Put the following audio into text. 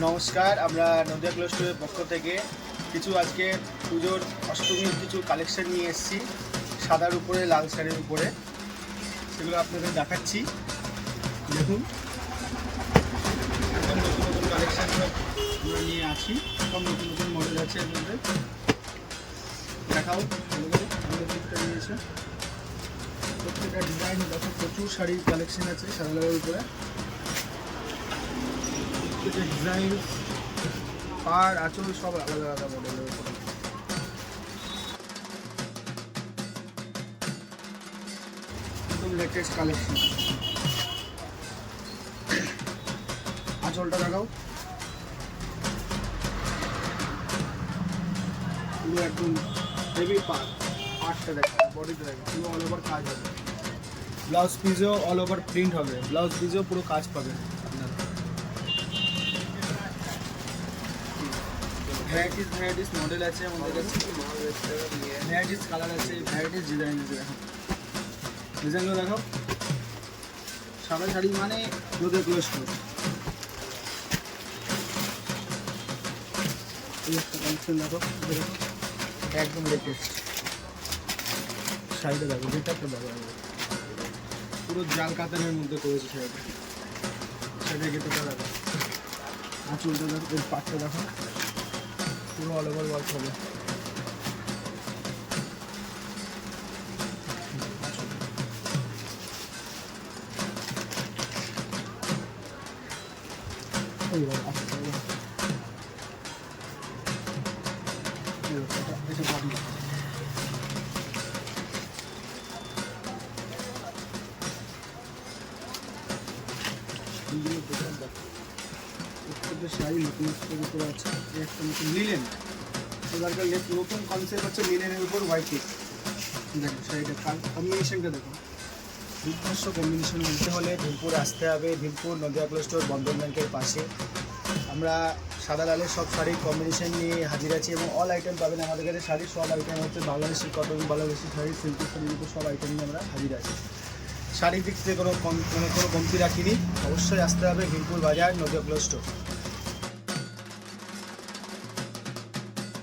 নমস্কার, আমরা নদিয়া ক্লোথ স্টোরের পক্ষ থেকে কিছু আজকে পুজোর অষ্টমীর কিছু কালেকশন নিয়ে এসেছি, সাদার উপরে লাল শাড়ির উপরে। সেগুলো আপনাদের দেখাচ্ছি। দেখুন, একদম নতুন নতুন কালেকশানগুলো আমরা নিয়ে আছি। সব নতুন নতুন মডেল আছে এর মধ্যে। দেখাও আমাদের নিয়েছে প্রত্যেকটা ডিজাইন। দেখো, প্রচুর শাড়ির কালেকশন আছে সাদা লালের উপরে। ডিজাইন, পাড়, আঁচল সব আলাদা আলাদা মডেলের উপরে। একদম লেটেস্ট কালেকশন। আঁচলটা দেখাও, পুরো একদম হেভি পার্টটা দেখো, বডিটা দেখো, পুরো অল ওভার কাজ হবে। ব্লাউজ পিসও অল ওভার প্রিন্ট হবে, ব্লাউজ পিসও পুরো কাজ পাবে আপনারা। ভ্যারাইটিস মডেল আছে আমাদের কাছে, ভ্যারাইটিস কালার আছে, ভ্যারাইটিস ডিজাইন আছে। দেখো ডিজাইনগুলো দেখো। সাদা শাড়ি মানে নদিয়া ক্লোথ স্টোর। এই একটা কালেকশন দেখো, এটা একদম লেটেস্ট শাড়িটা দেখো, যেটা দেখো পুরো জাল কাতানের মধ্যে করেছে শাড়িটা। শাড়িটা গেটটা দেখো, আঁচলটা দেখো, এর পাটটা দেখো, পুরো অল ওভার ওয়ার্ক হবে। শাড়ি নতুন উপরে আছে, একটা নতুন লিলেন। এবারকার নতুন কনসেপ্ট হচ্ছে লিলেনের উপর হোয়াইট কেক। দেখো শাড়িটা কম্বিনেশনটা দেখো, দুর্ধর্ষ কম্বিনেশন নিতে হলে ভীমপুর আসতে হবে। ভীমপুর নদিয়া ক্লোথ স্টোর বন্ধন ব্যাংকের পাশে। আমরা সাদা লালের সব শাড়ির কম্বিনেশন নিয়ে হাজির আছি এবং অল আইটেম পাবেন আমাদের কাছে। শাড়ির সব আইটেম হচ্ছে বাংলাদেশি কটন, বাংলাদেশি শাড়ি, সিল্কি শাড়ির উপর সব আইটেম নিয়ে আমরা হাজির আছি। শাড়ির দিক থেকে কোনো কমতি রাখিনি। অবশ্যই আসতে হবে ভীমপুর বাজার, নদিয়া ক্লোথ স্টোর।